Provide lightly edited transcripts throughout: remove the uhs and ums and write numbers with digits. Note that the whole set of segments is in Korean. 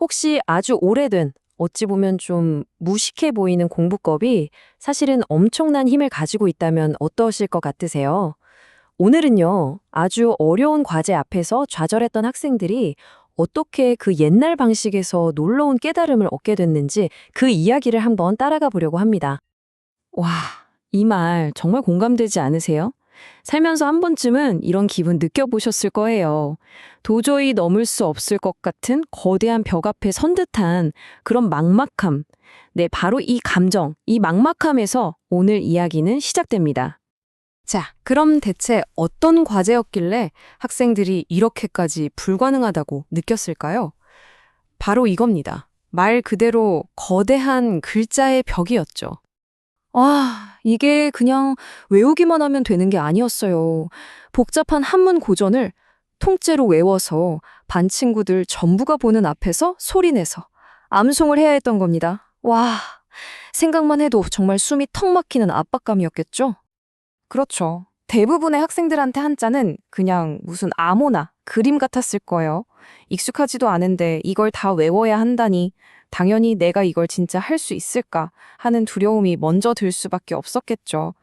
혹시 아주 오래된, 어찌 보면 좀 무식해 보이는 공부법이 사실은 엄청난 힘을 가지고 있다면 어떠실 것 같으세요? 오늘은요, 아주 어려운 과제 앞에서 좌절했던 학생들이 어떻게 그 옛날 방식에서 놀라운 깨달음을 얻게 됐는지 그 이야기를 한번 따라가 보려고 합니다. 와, 이 말 정말 공감되지 않으세요? 살면서 한 번쯤은 이런 기분 느껴보셨을 거예요. 도저히 넘을 수 없을 것 같은 거대한 벽 앞에 선 듯한 그런 막막함. 네, 바로 이 감정, 이 막막함에서 오늘 이야기는 시작됩니다. 자, 그럼 대체 어떤 과제였길래 학생들이 이렇게까지 불가능하다고 느꼈을까요? 바로 이겁니다. 말 그대로 거대한 글자의 벽이었죠. 이게 그냥 외우기만 하면 되는 게 아니었어요. 복잡한 한문 고전을 통째로 외워서 반 친구들 전부가 보는 앞에서 소리내서 암송을 해야 했던 겁니다. 생각만 해도 정말 숨이 턱 막히는 압박감이었겠죠? 그렇죠. 대부분의 학생들한테 한자는 그냥 무슨 암호나 그림 같았을 거예요. 익숙하지도 않은데 이걸 다 외워야 한다니 당연히 내가 이걸 진짜 할 수 있을까 하는 두려움이 먼저 들 수밖에 없었겠죠.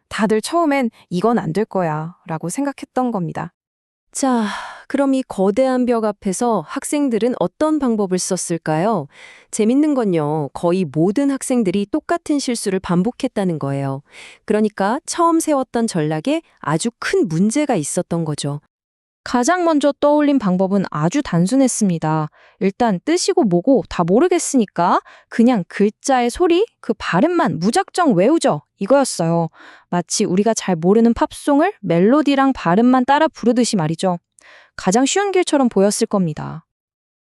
다들 처음엔 이건 안 될 거야 라고 생각했던 겁니다. 자, 그럼 이 거대한 벽 앞에서 학생들은 어떤 방법을 썼을까요? 재밌는 건요, 거의 모든 학생들이 똑같은 실수를 반복했다는 거예요. 그러니까 처음 세웠던 전략에 아주 큰 문제가 있었던 거죠. 가장 먼저 떠올린 방법은 아주 단순했습니다. 일단 뜻이고 뭐고 다 모르겠으니까 그냥 글자의 소리, 그 발음만 무작정 외우죠. 이거였어요. 마치 우리가 잘 모르는 팝송을 멜로디랑 발음만 따라 부르듯이 말이죠. 가장 쉬운 길처럼 보였을 겁니다.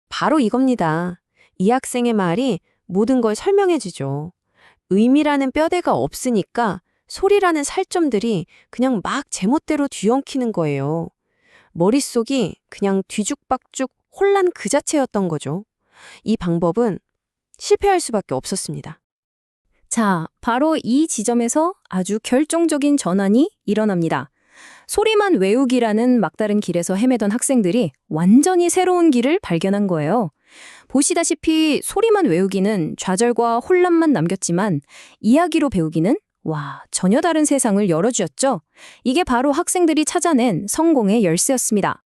바로 이겁니다. 이 학생의 말이 모든 걸 설명해 주죠. 의미라는 뼈대가 없으니까 소리라는 살점들이 그냥 막 제멋대로 뒤엉키는 거예요. 머릿속이 그냥 뒤죽박죽 혼란 그 자체였던 거죠. 이 방법은 실패할 수밖에 없었습니다. 자, 바로 이 지점에서 아주 결정적인 전환이 일어납니다. 소리만 외우기라는 막다른 길에서 헤매던 학생들이 완전히 새로운 길을 발견한 거예요. 보시다시피 소리만 외우기는 좌절과 혼란만 남겼지만 이야기로 배우기는 전혀 다른 세상을 열어주었죠. 이게 바로 학생들이 찾아낸 성공의 열쇠였습니다.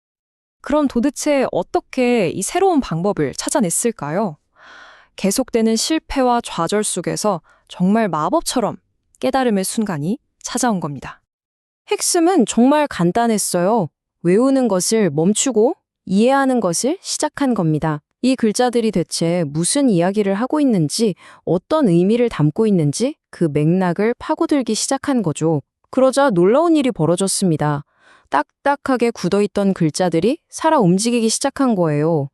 그럼 도대체 어떻게 이 새로운 방법을 찾아냈을까요? 계속되는 실패와 좌절 속에서 정말 마법처럼 깨달음의 순간이 찾아온 겁니다. 핵심은 정말 간단했어요. 외우는 것을 멈추고 이해하는 것을 시작한 겁니다. 이 글자들이 대체 무슨 이야기를 하고 있는지, 어떤 의미를 담고 있는지 그 맥락을 파고들기 시작한 거죠. 그러자 놀라운 일이 벌어졌습니다. 딱딱하게 굳어있던 글자들이 살아 움직이기 시작한 거예요.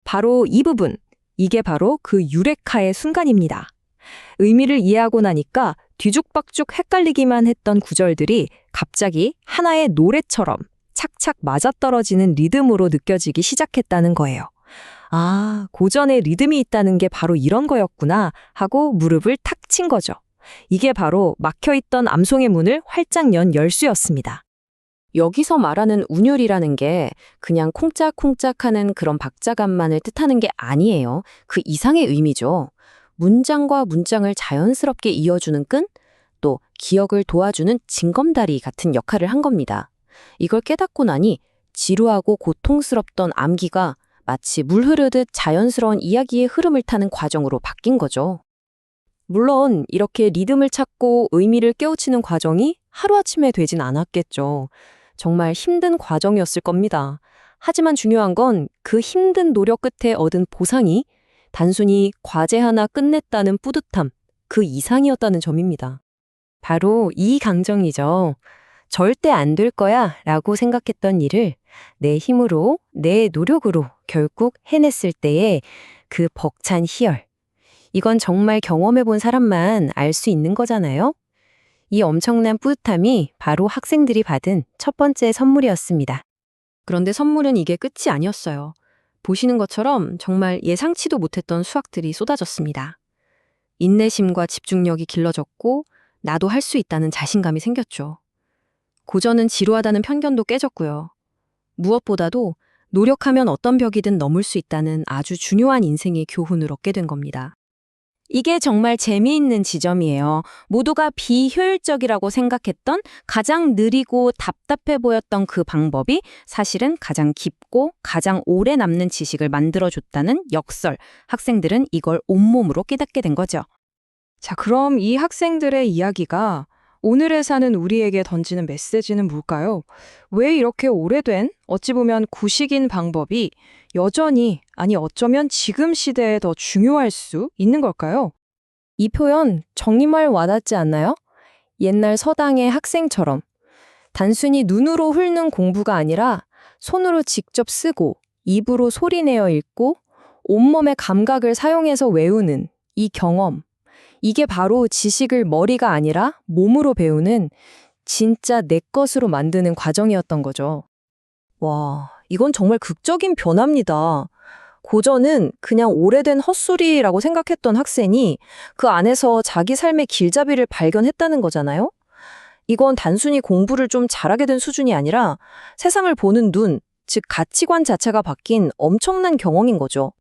바로 이 부분, 이게 바로 그 유레카의 순간입니다. 의미를 이해하고 나니까 뒤죽박죽 헷갈리기만 했던 구절들이 갑자기 하나의 노래처럼 착착 맞아떨어지는 리듬으로 느껴지기 시작했다는 거예요. 고전에 리듬이 있다는 게 바로 이런 거였구나 하고 무릎을 탁 친 거죠. 이게 바로 막혀있던 암송의 문을 활짝 연 열쇠였습니다. 여기서 말하는 운율이라는 게 그냥 콩짝콩짝하는 그런 박자감만을 뜻하는 게 아니에요. 그 이상의 의미죠. 문장과 문장을 자연스럽게 이어주는 끈, 또 기억을 도와주는 징검다리 같은 역할을 한 겁니다. 이걸 깨닫고 나니 지루하고 고통스럽던 암기가 마치 물 흐르듯 자연스러운 이야기의 흐름을 타는 과정으로 바뀐 거죠. 물론 이렇게 리듬을 찾고 의미를 깨우치는 과정이 하루아침에 되진 않았겠죠. 정말 힘든 과정이었을 겁니다. 하지만 중요한 건 그 힘든 노력 끝에 얻은 보상이 단순히 과제 하나 끝냈다는 뿌듯함, 그 이상이었다는 점입니다. 바로 이 강정이죠. 절대 안 될 거야 라고 생각했던 일을 내 힘으로, 내 노력으로 결국 해냈을 때의 그 벅찬 희열. 이건 정말 경험해 본 사람만 알 수 있는 거잖아요. 이 엄청난 뿌듯함이 바로 학생들이 받은 첫 번째 선물이었습니다. 그런데 선물은 이게 끝이 아니었어요. 보시는 것처럼 정말 예상치도 못했던 수학들이 쏟아졌습니다. 인내심과 집중력이 길러졌고 나도 할 수 있다는 자신감이 생겼죠. 고전은 지루하다는 편견도 깨졌고요. 무엇보다도 노력하면 어떤 벽이든 넘을 수 있다는 아주 중요한 인생의 교훈을 얻게 된 겁니다. 이게 정말 재미있는 지점이에요. 모두가 비효율적이라고 생각했던 가장 느리고 답답해 보였던 그 방법이 사실은 가장 깊고 가장 오래 남는 지식을 만들어줬다는 역설. 학생들은 이걸 온몸으로 깨닫게 된 거죠. 자, 그럼 이 학생들의 이야기가 오늘에 사는 우리에게 던지는 메시지는 뭘까요? 왜 이렇게 오래된, 어찌 보면 구식인 방법이 여전히, 아니 어쩌면 지금 시대에 더 중요할 수 있는 걸까요? 이 표현 정말 와닿지 않나요? 옛날 서당의 학생처럼 단순히 눈으로 훑는 공부가 아니라 손으로 직접 쓰고 입으로 소리내어 읽고 온몸의 감각을 사용해서 외우는 이 경험. 이게 바로 지식을 머리가 아니라 몸으로 배우는 진짜 내 것으로 만드는 과정이었던 거죠. 와, 이건 정말 극적인 변화입니다. 고전은 그냥 오래된 헛소리라고 생각했던 학생이 그 안에서 자기 삶의 길잡이를 발견했다는 거잖아요? 이건 단순히 공부를 좀 잘하게 된 수준이 아니라 세상을 보는 눈, 즉 가치관 자체가 바뀐 엄청난 경험인 거죠.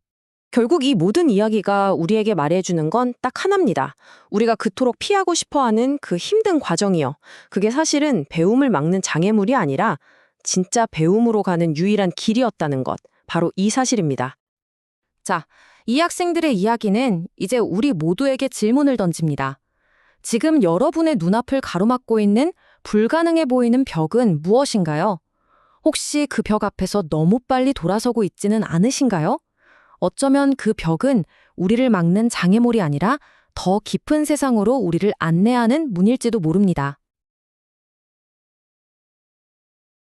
결국 이 모든 이야기가 우리에게 말해주는 건 딱 하나입니다. 우리가 그토록 피하고 싶어하는 그 힘든 과정이요. 그게 사실은 배움을 막는 장애물이 아니라 진짜 배움으로 가는 유일한 길이었다는 것. 바로 이 사실입니다. 자, 이 학생들의 이야기는 이제 우리 모두에게 질문을 던집니다. 지금 여러분의 눈앞을 가로막고 있는 불가능해 보이는 벽은 무엇인가요? 혹시 그 벽 앞에서 너무 빨리 돌아서고 있지는 않으신가요? 어쩌면 그 벽은 우리를 막는 장애물이 아니라 더 깊은 세상으로 우리를 안내하는 문일지도 모릅니다.